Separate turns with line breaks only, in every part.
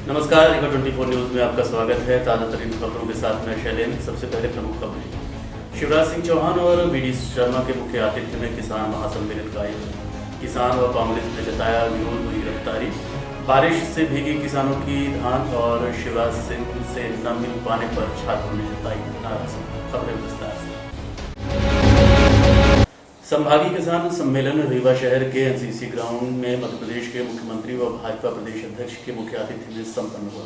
नमस्कार, रिवा 24 न्यूज में आपका स्वागत है। ताजा तरीन खबरों के साथ मैं शैलेंद्र। सबसे पहले प्रमुख खबरें। शिवराज सिंह चौहान और वी.डी. शर्मा के मुख्य आतिथ्य में किसान महासम्मेलन का आयोजन। किसान व कांग्रेस ने जताया विरोध, हुई गिरफ्तारी। बारिश से भीगी किसानों की धान और शिवराज सिंह से न मिल पाने पर छात्रों ने जताई नाराजगी। खबरें विस्तार से। संभागीय किसान सम्मेलन रीवा शहर के एनसीसी ग्राउंड में मध्य प्रदेश के मुख्यमंत्री व भाजपा प्रदेश अध्यक्ष के मुख्य आतिथ्य में संपन्न हुआ।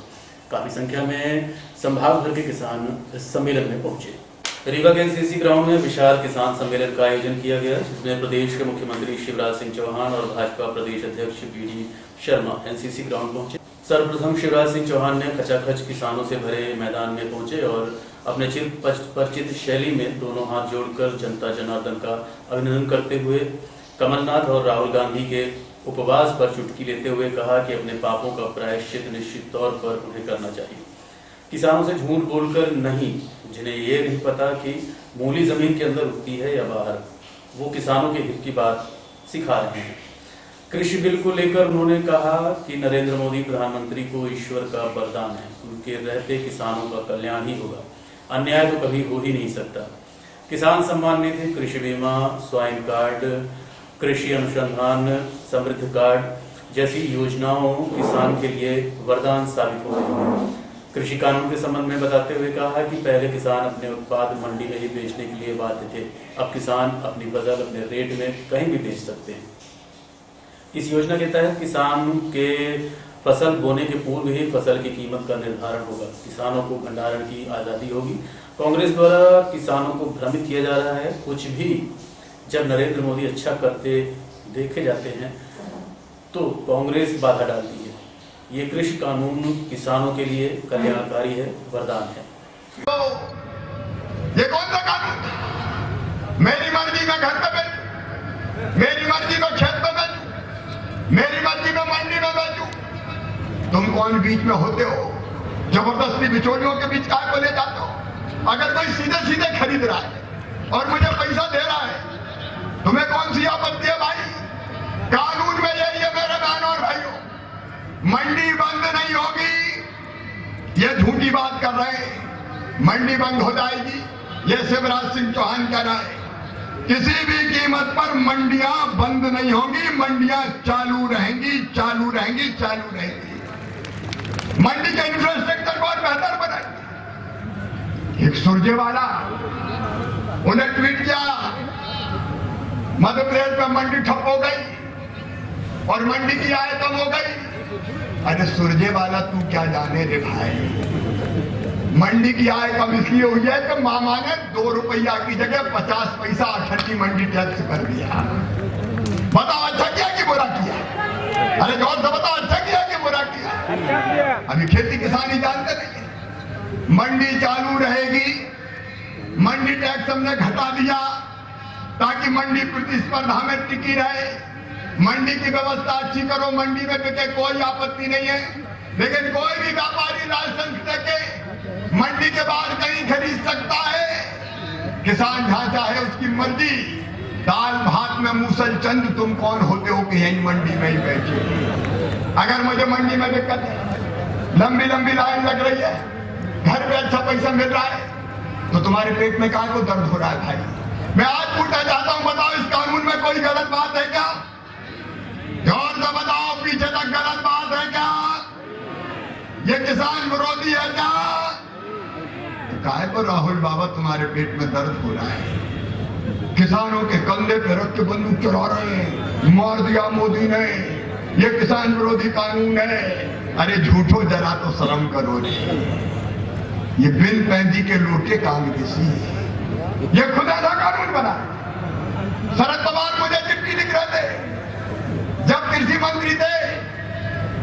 काफी संख्या में संभाग भर के किसान इस सम्मेलन में पहुंचे। रीवा के एनसीसी ग्राउंड में विशाल किसान सम्मेलन का आयोजन किया गया, जिसमें प्रदेश के मुख्यमंत्री शिवराज सिंह चौहान और भाजपा प्रदेश अध्यक्ष वी.डी. शर्मा एनसीसी ग्राउंड पहुंचे। सर्वप्रथम शिवराज सिंह चौहान ने खचाखच किसानों से भरे मैदान में पहुंचे और अपने चिर परिचित शैली में दोनों हाथ जोड़कर जनता जनार्दन का अभिनंदन करते हुए कमलनाथ और राहुल गांधी के उपवास पर चुटकी लेते हुए कहा कि अपने पापों का प्रायश्चित निश्चित तौर पर उन्हें करना चाहिए। किसानों से झूठ बोलकर नहीं, जिन्हें ये नहीं पता कि मूली जमीन के अंदर उगती है या बाहर, वो किसानों के हित की बात सिखा रहे हैं। कृषि बिल को लेकर उन्होंने कहा कि नरेंद्र मोदी प्रधानमंत्री को ईश्वर का वरदान है, उनके रहते किसानों का कल्याण ही होगा, अन्याय तो कभी हो ही नहीं सकता। किसान सम्मान निधि, कृषि बीमा, स्वाइन कार्ड, कृषि अनुसंधान समृद्ध कार्ड जैसी योजनाओं किसान के लिए वरदान साबित हो रही है। कृषि कानून के संबंध में बताते हुए कहा कि पहले किसान अपने उत्पाद मंडी में ही बेचने के लिए बाध्य थे, अब किसान अपनी फसल अपने रेट में कहीं भी बेच सकते हैं। इस योजना के तहत किसान के फसल बोने के पूर्व ही फसल की कीमत का निर्धारण होगा। किसानों को भंडारण की आज़ादी होगी। कांग्रेस द्वारा किसानों को भ्रमित किया जा रहा है। कुछ भी जब नरेंद्र मोदी अच्छा करते देखे जाते हैं तो कांग्रेस बाधा डालती है। ये कृषि कानून किसानों के लिए कल्याणकारी है, वरदान है।
ये कौन सा कानून था? मेरी मर्जी में घर पे बेचूं, मेरी मर्जी में खेत में बेचूं, मेरी मर्जी में मंडी में बेचूं। तुम कौन बीच में होते हो? जबरदस्ती बिचौलियों के बीच काय को ले जाते हो? अगर कोई सीधे सीधे खरीद रहा है और मुझे पैसा दे रहा है, तुम्हें कौन सी आपत्ति है भाई? कानून में यही है मेरे बहनों और भाइयों, मंडी बंद नहीं होगी। ये झूठी बात कर रहे हैं, मंडी बंद हो जाएगी, ये शिवराज सिंह चौहान कह रहा है। किसी भी कीमत पर मंडियां बंद नहीं होंगी, मंडियां चालू रहेंगी, चालू रहेंगी, चालू रहेंगी। मंडी के इंफ्रास्ट्रक्चर को और बेहतर बनाएंगे। एक सुरजेवाला उन्हें ट्वीट किया, मध्य प्रदेश में मंडी ठप हो गई और मंडी की आय कम हो गई। अरे सुरजेवाला तू क्या जाने रे भाई, मंडी की आय कम इसलिए हुई है कि मामा ने 2 रुपया की जगह 50 पैसा अठट्ठी मंडी टैक्स कर दिया। बताओ अच्छा किया कि बुरा किया? अरे गौर से बताओ, अच्छा किया कि बुरा किया? अभी खेती किसानी जानते नहीं। मंडी चालू रहेगी, मंडी टैक्स हमने घटा दिया ताकि मंडी प्रतिस्पर्धा में टिकी रहे। मंडी की व्यवस्था अच्छी करो, मंडी में बिके, कोई आपत्ति नहीं है। लेकिन कोई भी व्यापारी लाइसेंस देके मंडी के बाहर कहीं खरीद सकता है। किसान जहां चाहे उसकी मर्जी। दाल भात में मूसल चंद तुम कौन होते हो कि यही मंडी में ही बैठे? अगर मुझे मंडी में दिक्कत है, लंबी लंबी लाइन लग रही है, घर पे अच्छा पैसा मिल रहा है, तो तुम्हारे पेट में काहे को दर्द हो रहा है भाई? मैं आज पूछना चाहता हूं, बताओ इस कानून में कोई गलत बात है क्या? गौर से बताओ, पीछे तक गलत बात है क्या? ये किसान विरोधी है क्या? तो काहे को राहुल बाबा तुम्हारे पेट में दर्द हो रहा है? किसानों के कंधे पे रख के बंदूक चला रहे हैं, मार दिया मोदी ने, ये किसान विरोधी कानून है। अरे झूठो, जरा तो शर्म करो रे। ये बिन पैंदी के लोटे कांग्रेसी है, ये खुद ऐसा कानून बना। शरद पवार मुझे चिट्ठी लिख रहे थे जब कृषि मंत्री थे,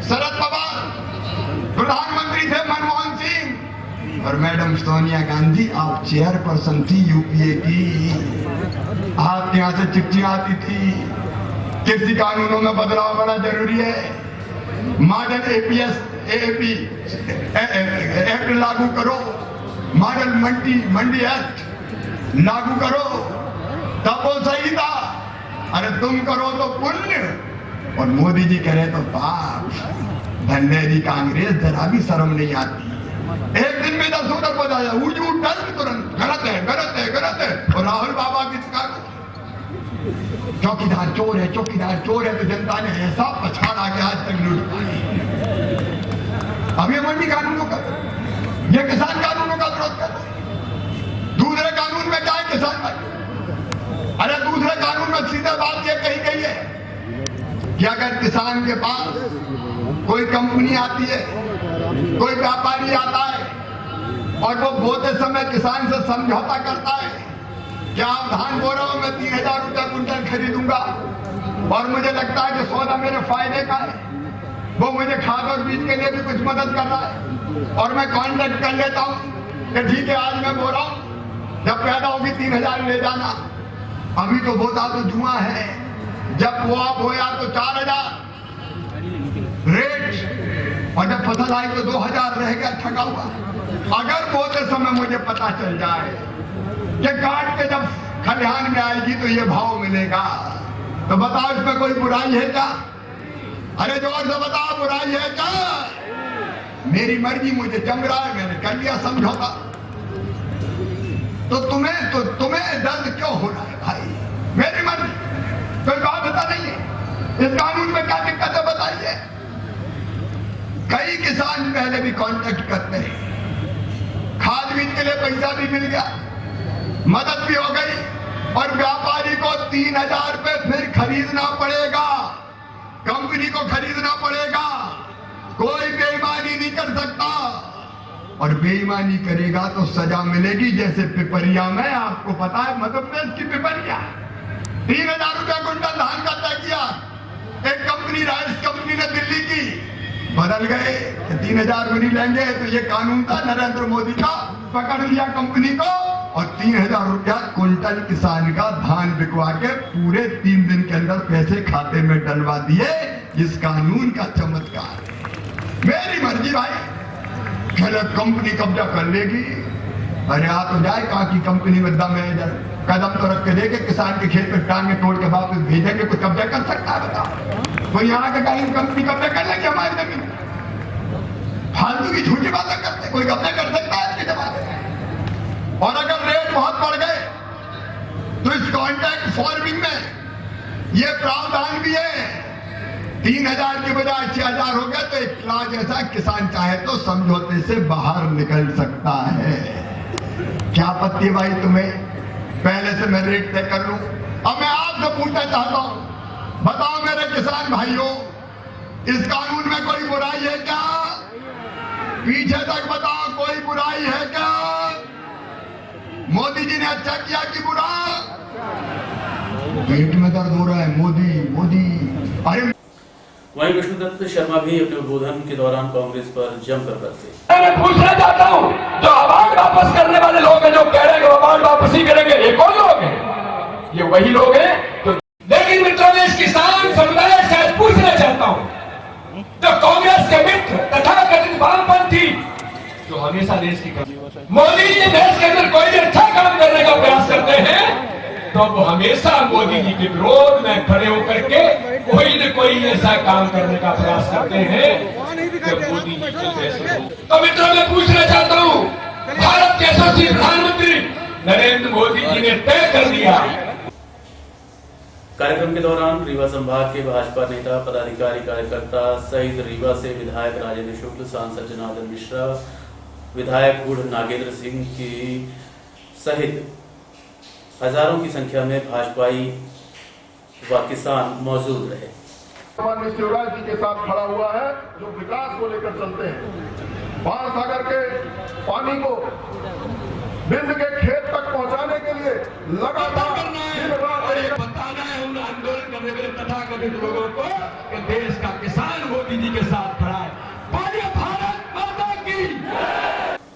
शरद पवार प्रधानमंत्री थे मनमोहन सिंह, और मैडम सोनिया गांधी आप चेयरपर्सन थी यूपीए की। आपके यहां से चिट्ठियां आती थी, कृषि कानूनों में बदलाव बड़ा जरूरी है, मॉडल एपी एक्ट लागू करो, मॉडल मंडी एक्ट लागू करो, तब वो सही था। अरे तुम करो तो पुण्य और मोदी जी कह रहे तो पाप। धन्नेरी कांग्रेस जरा भी शर्म नहीं आती। एक दिन में 10 उधर को जाया उजू तुरंत गलत है गलत है गलत है। और राहुल बाबा की चौकीदार चोर है, चौकीदार चोर है, तो जनता ने ऐसा पछाड़ा कि आज तक लूट पाई। अब ये मंडी कानूनों का, ये किसान कानूनों का विरोध कर रहे हैं। दूसरे कानून में क्या है किसान भाई? अरे दूसरे कानून में सीधे बात ये कही गई है कि अगर किसान के पास कोई कंपनी आती है, कोई व्यापारी आता है और वो बोते समय किसान से समझौता करता है कि आप धान बो रहे हो, मैं 3000 रुपया कुंटल खरीदूंगा और मुझे लगता है कि सौदा मेरे फायदे का है, वो मुझे खाद और बीज के लिए भी कुछ मदद कर रहा है और मैं कॉन्ट्रैक्ट कर लेता हूँ कि ठीक है आज मैं बो रहा हूँ, जब पैदा होगी 3000 ले जाना। अभी तो बोता तो जुआ है, जब वो आप होया तो 4000 रेट और जब फसल आई तो 2000 रह गया ठगा हुआ। अगर बोते समय मुझे पता चल जाए कि काट के जब खलिहान में आएगी तो ये भाव मिलेगा, तो बताओ इसमें कोई बुराई है क्या? अरे जोर से बताओ बुराई है क्या? मेरी मर्जी, मुझे जम रहा है, मैंने कर लिया समझौता। तो तुम्हें दर्द क्यों हो रहा है भाई? मेरी मर्जी, कोई बात पता नहीं है। इस कानून में क्या दिक्कत है बताइए? कई किसान पहले भी कॉन्ट्रैक्ट करते हैं, खाद बीज के लिए पैसा भी मिल गया, मदद भी हो गई और व्यापारी को 3000 रुपए फिर खरीदना पड़ेगा, कंपनी को खरीदना पड़ेगा। कोई बेईमानी नहीं कर सकता और बेईमानी करेगा तो सजा मिलेगी। जैसे पिपरिया में, आपको पता है मध्य प्रदेश की पिपरिया 3000 रुपया कुंटल धान का तय किया, एक कंपनी राइस कंपनी ने दिल्ली की, बदल गए 3000 भी नहीं लेंगे। तो ये कानून था नरेंद्र मोदी का, पकड़ लिया कंपनी को और 3000 रुपया कुंटल किसान का धान बिकवा के पूरे 3 दिन के अंदर पैसे खाते में डलवा दिए। इस कानून का चमत्कार। मेरी मर्जी भाई, चलो कंपनी कब्जा कर लेगी, अरे आ तो जाए कहाँ की कंपनी में दम है, इधर कदम तो रख के देखे, किसान के खेत में टांगे तोड़ के वापस भेजेंगे, कोई कब्जा कर सकता है बताओ? कोई यहाँ का कहीं कंपनी कब्जा कर लेगी हमारी जमीन? फालतू की झूठी बातें करते, कोई कब्जा कर सकता है इसके जमाने में? और अगर रेट बहुत बढ़ गए तो इस कॉन्ट्रैक्ट फार्मिंग में ये प्रावधान भी है, 3000 की बजाय 6000 हो गया तो एक क्लास ऐसा किसान चाहे तो समझौते से बाहर निकल सकता है। क्या आपत्ति भाई तुम्हें? पहले से मैं रेट तय कर लूं। अब मैं आपसे पूछना चाहता हूं, बताओ मेरे किसान भाइयों, इस कानून में कोई बुराई है क्या? पीछे तक बताओ, कोई बुराई है क्या? मोदी जी ने अच्छा किया कि बुरा? पेट में दर्द हो रहा है, मोदी मोदी। अरे
वहीं विष्णुदत्त शर्मा भी अपने उद्बोधन के दौरान कांग्रेस पर जमकर बरसे।
मैं पूछना चाहता हूँ, जो अवार्ड वापस करने वाले लोग हैं, जो कह रहे हैं अवार्ड वापस ही करेंगे, ये कौन लोग हैं? ये वही लोग हैं तो। लेकिन मित्रों, मैं इस किसान समुदाय से पूछना चाहता हूँ, जो कांग्रेस के मित्र तथा कथित वामपंथी जो हमेशा देश की, मोदी जी देश के अंदर कोई भी अच्छा काम करने का प्रयास करते हैं तो वो हमेशा मोदी जी के विरोध में खड़े होकर के कोई न कोई ऐसा काम करने का प्रयास करते हैं कि मोदी जी को कैसे। तो मित्रों, मैं पूछना चाहता हूँ, भारत के यशस्वी प्रधानमंत्री नरेंद्र मोदी जी ने तय कर दिया।
कार्यक्रम के दौरान रीवा संभाग के भाजपा नेता, पदाधिकारी, कार्यकर्ता सहित रीवा से विधायक राजेंद्र शुक्ल, सांसद जनार्दन मिश्रा, विधायक बूढ़ नागेंद्र सिंह की सहित हजारों की संख्या में भाजपाई व किसान मौजूद रहे।
माननीय शिवराज जी के साथ खड़ा हुआ है, जो विकास को लेकर चलते हैं। बाणसागर के पानी को बिंद के खेत तक पहुंचाने के लिए लगातार बताना है उन आंदोलन करने वाले तथाकथित लोगों को कि देश का किसान मोदी जी के साथ खड़ा है। भारत माता की।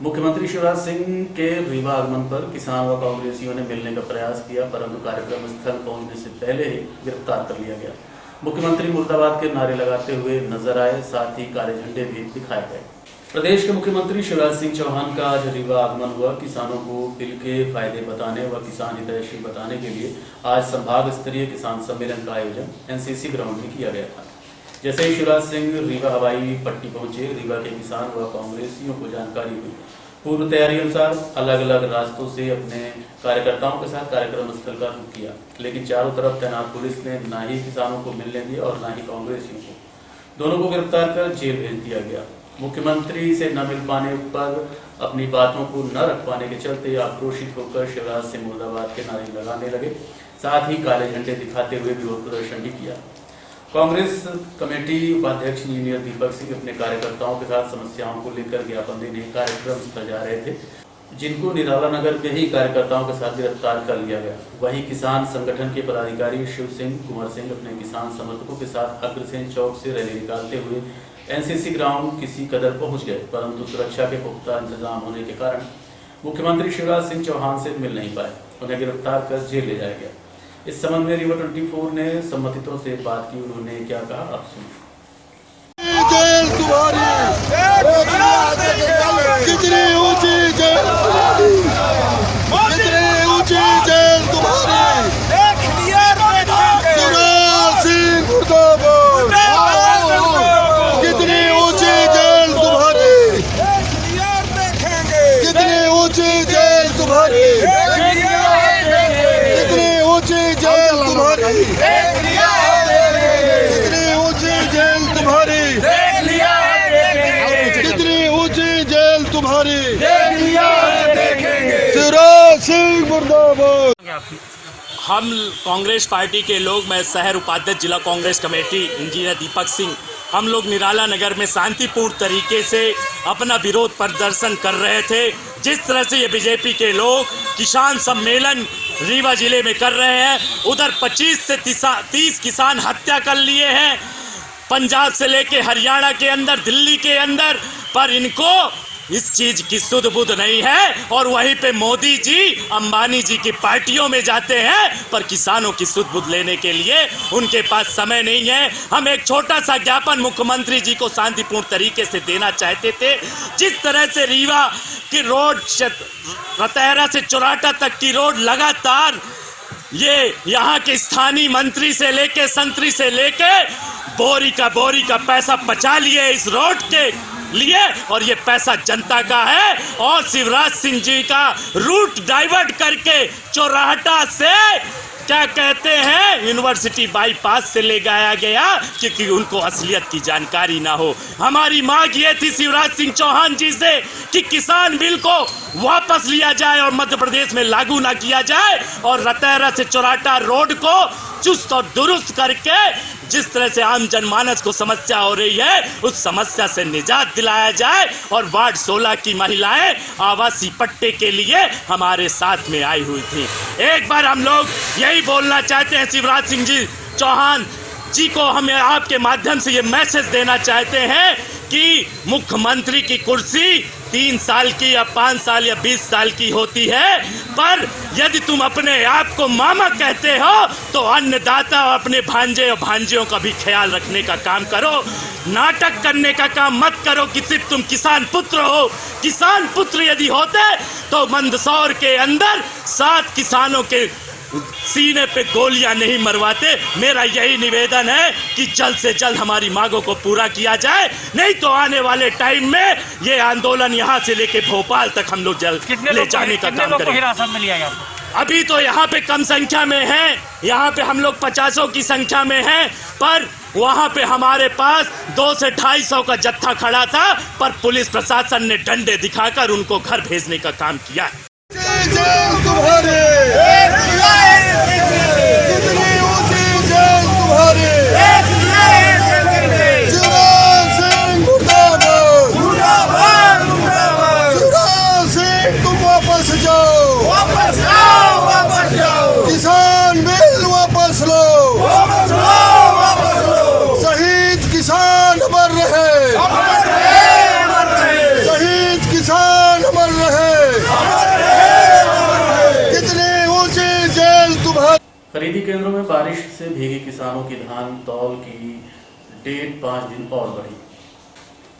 मुख्यमंत्री शिवराज सिंह के रीवा आगमन पर किसान व कांग्रेसियों ने मिलने का प्रयास किया, परंतु कार्यक्रम स्थल पहुंचने से पहले ही गिरफ्तार कर लिया गया। मुख्यमंत्री मुर्दाबाद के नारे लगाते हुए नजर आए, साथ ही काले झंडे भी दिखाए गए। प्रदेश के मुख्यमंत्री शिवराज सिंह चौहान का आज रीवा आगमन हुआ। किसानों को बिल के फायदे बताने व किसान हितैषी बताने के लिए आज संभाग स्तरीय किसान सम्मेलन का आयोजन एनसीसी ग्राउंड में किया गया था। जैसे ही शिवराज सिंह रीवा हवाई पट्टी पहुंचे, रीवा के किसान व कांग्रेसियों को जानकारी हुई। पूर्व तैयारी अनुसार अलग अलग रास्तों से अपने कार्यकर्ताओं के साथ कार्यक्रम स्थल का रुख किया, लेकिन चारों तरफ तैनात पुलिस ने न ही किसानों को मिलने दिया और न ही कांग्रेसियों को। दोनों को गिरफ्तार कर जेल भेज दिया गया। मुख्यमंत्री से न मिल पाने पर अपनी बातों को न रख पाने के चलते आक्रोशित होकर शिवराज सिंह मुर्दाबाद के नारे लगाने लगे, साथ ही काले झंडे दिखाते हुए विरोध प्रदर्शन भी किया। कांग्रेस कमेटी उपाध्यक्ष इंजीनियर दीपक सिंह अपने कार्यकर्ताओं के साथ समस्याओं को लेकर ज्ञापन देने कार्यक्रम स्थल जा रहे थे, जिनको निराला नगर में ही कार्यकर्ताओं के साथ गिरफ्तार कर लिया गया। वहीं किसान संगठन के पदाधिकारी शिव सिंह कुंवर सिंह अपने किसान समर्थकों के साथ अग्रसेन चौक से रैली निकालते हुए एनसीसी ग्राउंड किसी कदर पहुंच गए, परंतु सुरक्षा के पुख्ता इंतजाम होने के कारण मुख्यमंत्री शिवराज सिंह चौहान से मिल नहीं पाए। उन्हें गिरफ्तार कर जेल ले जाया गया। इस संबंध में रीवा 24 ने संबंधितों से बात की। उन्होंने क्या कहा, आप सुनिए।
जेल तुम्हारी कितनी ऊंची जेल, कितनी ऊंची जेल तुम्हारी, शिवराज सिंह मुर्दाबाद, कितनी ऊंची जेल तुम्हारी, कितनी ऊंची जेल तुम्हारी, कितनी ऊंची जेल तुम्हारी, कितनी ऊंची जेल तुम्हारी, कितनी ऊंची जेल तुम्हारी, शिवराज सिंह मुर्दाबाद।
हम कांग्रेस पार्टी के लोग, मैं शहर उपाध्यक्ष जिला कांग्रेस कमेटी इंजीनियर दीपक सिंह, हम लोग निराला नगर में शांतिपूर्ण तरीके से अपना विरोध प्रदर्शन कर रहे थे। जिस तरह से ये बीजेपी के लोग किसान सम्मेलन रीवा जिले में कर रहे हैं, उधर 25 से 30 किसान हत्या कर लिए हैं, पंजाब से लेके हरियाणा के अंदर, दिल्ली के अंदर, पर इनको इस चीज की सुध बुध नहीं है। और वहीं पे मोदी जी अंबानी जी की पार्टियों में जाते हैं, पर किसानों की सुध बुध लेने के लिए उनके पास समय नहीं है। हम एक छोटा सा ज्ञापन मुख्यमंत्री जी को शांतिपूर्ण तरीके से देना चाहते थे। जिस तरह से रीवा की रोड, रतहरा से चौराटा तक की रोड लगातार ये यहाँ के स्थानीय मंत्री से लेके, संतरी से लेके बोरी का पैसा बचा लिए इस रोड के लिए, और ये पैसा जनता का है। और शिवराज सिंह जी का रूट डाइवर्ट करके चौराहटा से क्या कहते हैं यूनिवर्सिटी बाईपास से ले गया गया, क्योंकि उनको असलियत की जानकारी ना हो। हमारी मांग ये थी शिवराज सिंह चौहान जी से कि किसान बिल को वापस लिया जाए और मध्य प्रदेश में लागू ना किया जाए, और रतहरा से चौराटा रोड को चुस्त और दुरुस्त करके जिस तरह से आम जनमानस को समस्या हो रही है, उस समस्या से निजात दिलाया जाए। और वार्ड 16 की महिलाएं आवासीय पट्टे के लिए हमारे साथ में आई हुई थी। एक बार हम लोग यही बोलना चाहते हैं शिवराज सिंह जी चौहान जी को, हमें आपके माध्यम से ये मैसेज देना चाहते हैं कि मुख्यमंत्री की कुर्सी 3 साल की या 5 साल या 20 साल की होती है, पर यदि तुम अपने आप को मामा कहते हो तो अन्नदाता और अपने भांजे और भांजियों का भी ख्याल रखने का काम करो। नाटक करने का काम मत करो कि सिर्फ तुम किसान पुत्र हो। किसान पुत्र यदि होते तो मंदसौर के अंदर 7 किसानों के सीने पे गोलियां नहीं मरवाते। मेरा यही निवेदन है कि जल्द से जल्द हमारी मांगों को पूरा किया जाए, नहीं तो आने वाले टाइम में ये आंदोलन यहाँ से लेके भोपाल तक हम लोग जल्द ले जाने का काम करेंगे। अभी तो यहाँ पे कम संख्या में हैं, यहाँ पे हम लोग 50 की संख्या में हैं, पर वहाँ पे हमारे पास 200 से 250 का जत्था खड़ा था, पर पुलिस प्रशासन ने डंडे दिखाकर उनको घर भेजने का काम किया है।
किसान बिल वापस लो, शहीद किसान अमर रहे, शहीद किसान अमर रहे, कितनी ऊंची जेल तुम्हारी।
खरीदी केंद्रों में बारिश से भीगे किसानों की धान तौल की डेट 5 दिन और बढ़ी।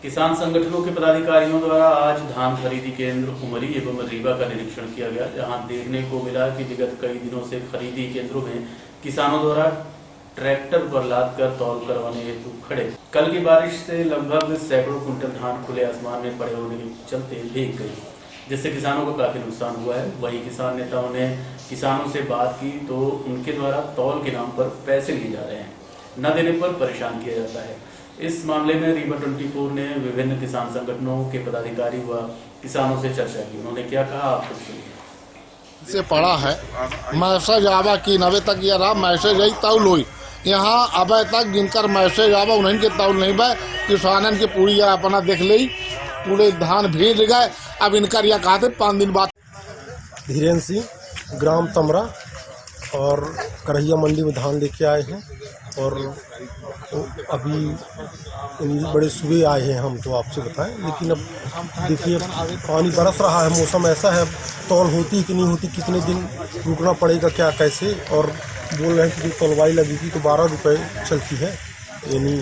किसान संगठनों के पदाधिकारियों द्वारा आज धान खरीदी केंद्र उमरी एवं रीवा का निरीक्षण किया गया, जहां देखने को मिला कि विगत कई दिनों से खरीदी केंद्रों में किसानों द्वारा ट्रैक्टर पर लाद कर तौल करवाने हेतु खड़े। कल की बारिश से लगभग सैकड़ों कुंटल धान खुले आसमान में पड़े होने के चलते भीग गई, जिससे किसानों को काफी नुकसान हुआ है। वहीं किसान नेताओं ने किसानों से बात की तो उनके द्वारा तौल के नाम पर पैसे लिए जा रहे हैं, न देने पर परेशान किया जाता है। इस मामले में रीवा 24 ने विभिन्न किसान संगठनों के पदाधिकारी व किसानों से चर्चा की। उन्होंने क्या कहा आप खुद सुनिए।
से पड़ा है मैसेज आवा कि नवे तक ये रहा मैसेज आई तौल हुई यहाँ अब तक जिनकर मैसेज आवा उन्हीं के तौल नहीं बा किसानन के पूरी अपना देख ली पूरे धान भीज गए। अब इनकर यह कहते 5 दिन बाद।
धीरेन्द्र सिंह ग्राम तमरा और करहिया मंडी में धान लेके आए हैं और अभी बड़े सुबह आए हैं हम तो आपसे बताएं, लेकिन अब देखिए पानी बरस रहा है, मौसम ऐसा है, तौल होती कि नहीं होती, कितने दिन रुकना पड़ेगा क्या कैसे, और बोल रहे हैं कि तौलवाई लगेगी तो 12 रुपये चलती है, यानी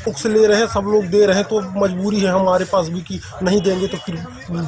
उक्स ले रहे हैं सब लोग दे रहे हैं तो मजबूरी है हमारे पास भी कि नहीं देंगे तो फिर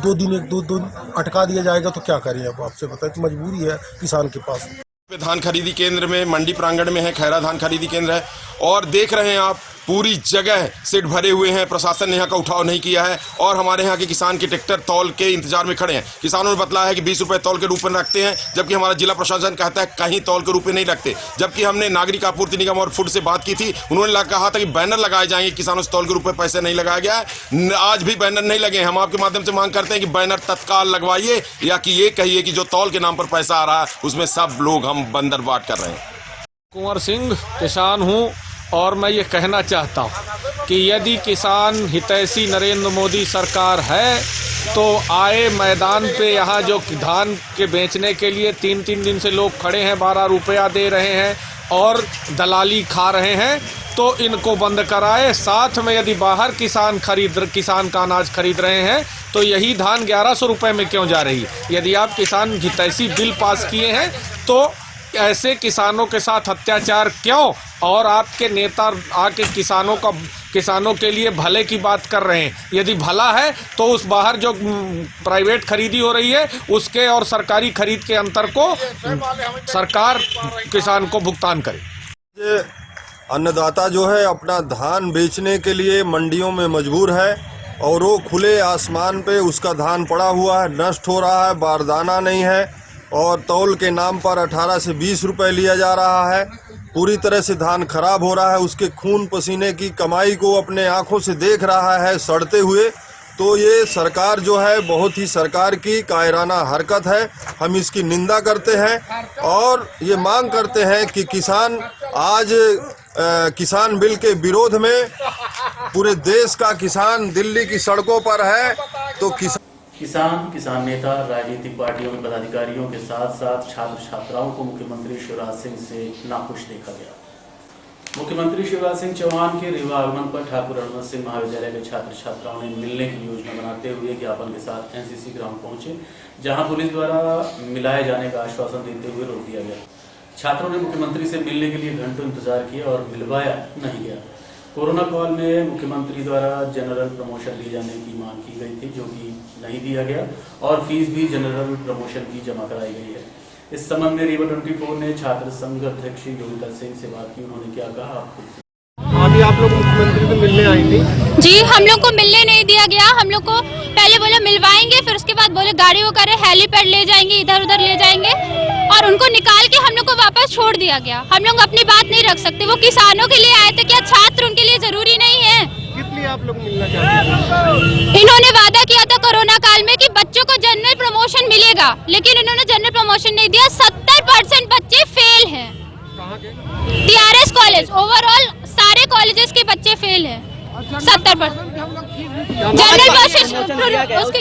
2 दिन 1-2 दिन अटका दिया जाएगा तो क्या करें। अब आपसे बताएं तो मजबूरी है किसान के पास।
धान खरीदी केंद्र में मंडी प्रांगण में है, खैरा धान खरीदी केंद्र है और देख रहे हैं आप पूरी जगह सीट भरे हुए हैं। प्रशासन ने यहाँ का उठाव नहीं किया है और हमारे यहाँ के किसान के ट्रैक्टर तौल के इंतजार में खड़े हैं। किसानों ने बतलाया है कि 20 रुपये तौल के रूप में रखते हैं, जबकि हमारा जिला प्रशासन कहता है कहीं तौल के रूप में नहीं रखते। जबकि हमने नागरिक आपूर्ति निगम और फूड से बात की थी, उन्होंने कहा था कि बैनर लगाए जाएंगे, किसानों से तौल के रूप में पैसे नहीं लगाया गया है। आज भी बैनर नहीं लगे। हम आपके माध्यम से मांग करते हैं कि बैनर तत्काल लगवाइए या कि ये कहिए कि जो तौल के नाम पर पैसा आ रहा है उसमें सब लोग हम बंदर बाट कर रहे हैं।
कुंवर सिंह किसान हूँ और मैं ये कहना चाहता हूँ कि यदि किसान हितैषी नरेंद्र मोदी सरकार है तो आए मैदान पे। यहाँ जो धान के बेचने के लिए 3-3 दिन से लोग खड़े हैं, 12 रुपया दे रहे हैं और दलाली खा रहे हैं, तो इनको बंद कराए। साथ में यदि बाहर किसान का अनाज खरीद रहे हैं तो यही धान 1100 रुपये में क्यों जा रही है। यदि आप किसान हितैषी बिल पास किए हैं तो ऐसे किसानों के साथ अत्याचार क्यों, और आपके नेता आके किसानों के लिए भले की बात कर रहे हैं। यदि भला है तो उस बाहर जो प्राइवेट खरीदी हो रही है उसके और सरकारी खरीद के अंतर को सरकार किसान को भुगतान करे।
अन्नदाता जो है अपना धान बेचने के लिए मंडियों में मजबूर है और वो खुले आसमान पे उसका धान पड़ा हुआ है, नष्ट हो रहा है, बारदाना नहीं है और तौल के नाम पर 18 से 20 रुपए लिया जा रहा है। पूरी तरह से धान खराब हो रहा है, उसके खून पसीने की कमाई को अपने आंखों से देख रहा है सड़ते हुए। तो ये सरकार जो है बहुत ही सरकार की कायराना हरकत है, हम इसकी निंदा करते हैं और ये मांग करते हैं कि किसान आज किसान बिल के विरोध में पूरे देश का किसान दिल्ली की सड़कों पर है। तो
किसान नेता राजनीतिक पार्टियों के पदाधिकारियों के साथ साथ छात्र छात्राओं को मुख्यमंत्री शिवराज सिंह से नाखुश देखा गया। मुख्यमंत्री शिवराज सिंह चौहान के रीवा आगमन पर ठाकुर रणवंत सिंह महाविद्यालय के छात्र छात्राओं ने मिलने की योजना बनाते हुए ज्ञापन के साथ एनसीसी ग्राउंड पहुंचे, जहां पुलिस द्वारा मिलाए जाने का आश्वासन देते हुए रोक दिया गया। छात्रों ने मुख्यमंत्री से मिलने के लिए घंटों इंतजार किया और मिलवाया नहीं गया। कोरोना काल में मुख्यमंत्री द्वारा जनरल प्रमोशन दिए जाने की मांग की गई थी, जो कि नहीं दिया गया और फीस भी जनरल प्रमोशन की जमा कराई गई है। इस संबंध में रीवा 24 ने छात्र संघ अध्यक्ष योगिता सिंह से बात की। उन्होंने क्या कहा आपको।
अभी आप लोग मुख्यमंत्री से मिलने आई थी?
जी, हम लोग को मिलने नहीं दिया गया। हम लोग को पहले बोले मिलवाएंगे, फिर उसके बाद बोले गाड़ी वो करे हेलीपैड ले जाएंगे, इधर उधर ले जाएंगे और उनको निकाल के हम लोग को वापस छोड़ दिया गया। हम लोग अपनी बात नहीं रख सकते। वो किसानों के लिए आए थे, क्या छात्र उनके लिए जरूरी नहीं है?
कितनी आप लोग मिलना चाहते हैं?
इन्होंने वादा किया था कोरोना काल में कि बच्चों को जनरल प्रमोशन मिलेगा, लेकिन इन्होंने जनरल प्रमोशन नहीं दिया। 70% बच्चे फेल हैं। TRS कॉलेज ओवरऑल सारे कॉलेजेस के बच्चे फेल हैं। 70%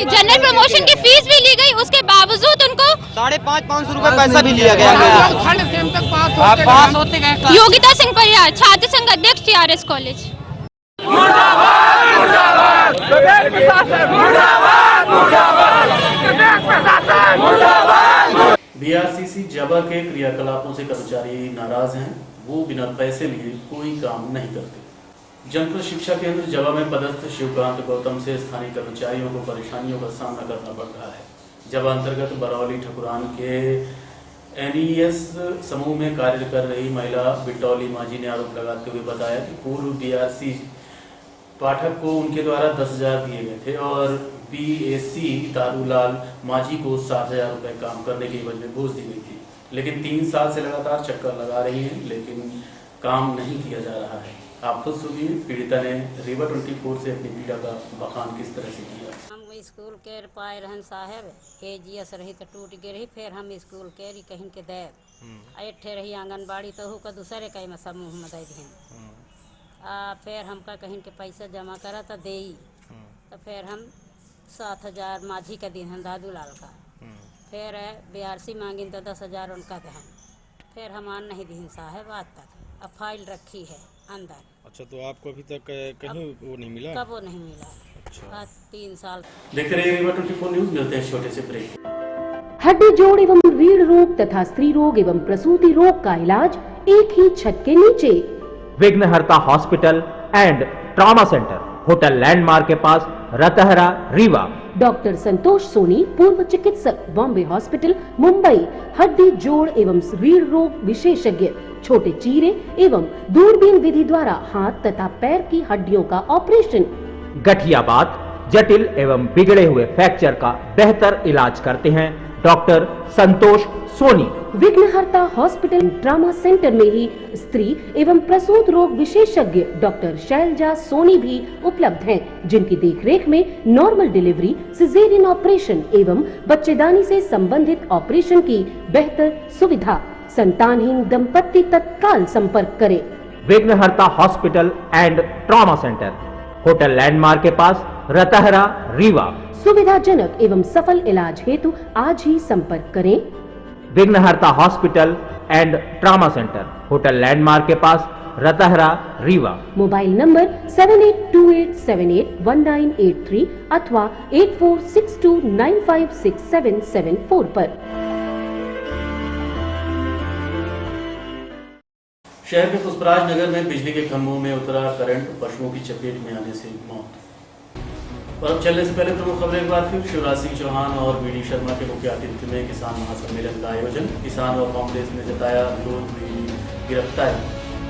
जनरल प्रमोशन की फीस भी ली गई, उसके बावजूद उनको
550 रुपए पैसा भी लिया गया। पास होते गए।
योगिता सिंह परियार, छात्र संघ अध्यक्ष, TRS कॉलेज।
BRCC जबा के क्रियाकलापों से कर्मचारी नाराज हैं। वो बिना पैसे लिए कोई काम नहीं करते। जनपद शिक्षा केंद्र जबा में पदस्थ शिवकांत गौतम से स्थानीय कर्मचारियों को परेशानियों का सामना करना पड़ रहा है। जबा अंतर्गत बरौली ठकुरान के NES समूह में कार्य कर रही महिला बिटौली माझी ने आरोप लगाते हुए बताया कि पूर्व BRC पाठक को उनके द्वारा 10,000 दिए गए थे और BAC दारूलाल माझी को 7,000 रुपए काम करने के एवज में घूस दी गई थी, लेकिन 3 साल से लगातार चक्कर लगा रही हैं, लेकिन काम नहीं किया जा रहा है। आप खुद सुनिए, पीड़िता ने रीवा 24 से अपनी पीड़ा का बखान किस तरह से किया।
हम स्कूल के पाए रहन साहब KGS रही तो टूट गई रही, फिर हम स्कूल के कहीं के दे ऐठे रही आंगनबाड़ी तो का दूसरे कई में समूह में दे दी, फिर हमका कहीं के पैसा जमा करा तो दे, तो फिर हम 7,000 माझी का दिन दादू लाल का, फिर BRC मांगिन तो 10,000 उनका दहन, फिर हम आन नहीं दिन साहब आज तक, अब फाइल रखी है अंदर।
अच्छा, तो आपको अभी तक कहीं वो नहीं मिला?
कब वो नहीं मिला। अच्छा। 3 साल।
देखते रहिए रीवा 24 न्यूज, मिलते हैं छोटे से ब्रेक।
हड्डी जोड़ एवं रीढ़ रोग तथा स्त्री रोग एवं प्रसूति रोग का इलाज एक ही छत के नीचे।
विघ्नहर्ता hospital and trauma centre, hotel landmark के पास, रतहरा, रीवा।
डॉक्टर संतोष सोनी, पूर्व चिकित्सक, बॉम्बे हॉस्पिटल, मुंबई। हड्डी जोड़ एवं रीढ़ रोग विशेषज्ञ, छोटे चीरे एवं दूरबीन विधि द्वारा हाथ तथा पैर की हड्डियों का ऑपरेशन।
गठियाबात, जटिल एवं बिगड़े हुए फ्रैक्चर का बेहतर इलाज करते हैं डॉक्टर संतोष सोनी।
विघ्नहर्ता हॉस्पिटल ट्रॉमा सेंटर में ही स्त्री एवं प्रसूत रोग विशेषज्ञ डॉक्टर शैलजा सोनी भी उपलब्ध हैं, जिनकी देखरेख में नॉर्मल डिलीवरी, सिजेरियन ऑपरेशन एवं बच्चेदानी से संबंधित ऑपरेशन की बेहतर सुविधा। संतानहीन दंपत्ति तत्काल संपर्क करें।
विघ्नहर्ता hospital and trauma centre, hotel landmark के पास, रतहरा, रीवा।
सुविधाजनक एवं सफल इलाज हेतु आज ही संपर्क करें।
विघ्नहर्ता hospital and trauma centre, hotel landmark के पास, रतहरा, रीवा।
मोबाइल नंबर 7828781983 अथवा 8462956774 पर।
शहर के पुष्पराज नगर में बिजली के खंभों में उतरा करंट, पशुओं की चपेट में आने से मौत। और अब चलने से पहले प्रमुख खबरें एक बार फिर। शिवराज सिंह चौहान और VD शर्मा के मुख्य आतिथ्य में किसान महासम्मेलन का आयोजन। किसान और कांग्रेस ने जताया विरोध, हुई गिरफ्तारी।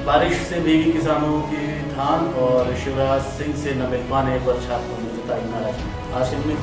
बारिश से भीगी किसानों की धान और शिवराज सिंह से न मिल पाने पर छात्रों ने जताई नाराजगी। आज से में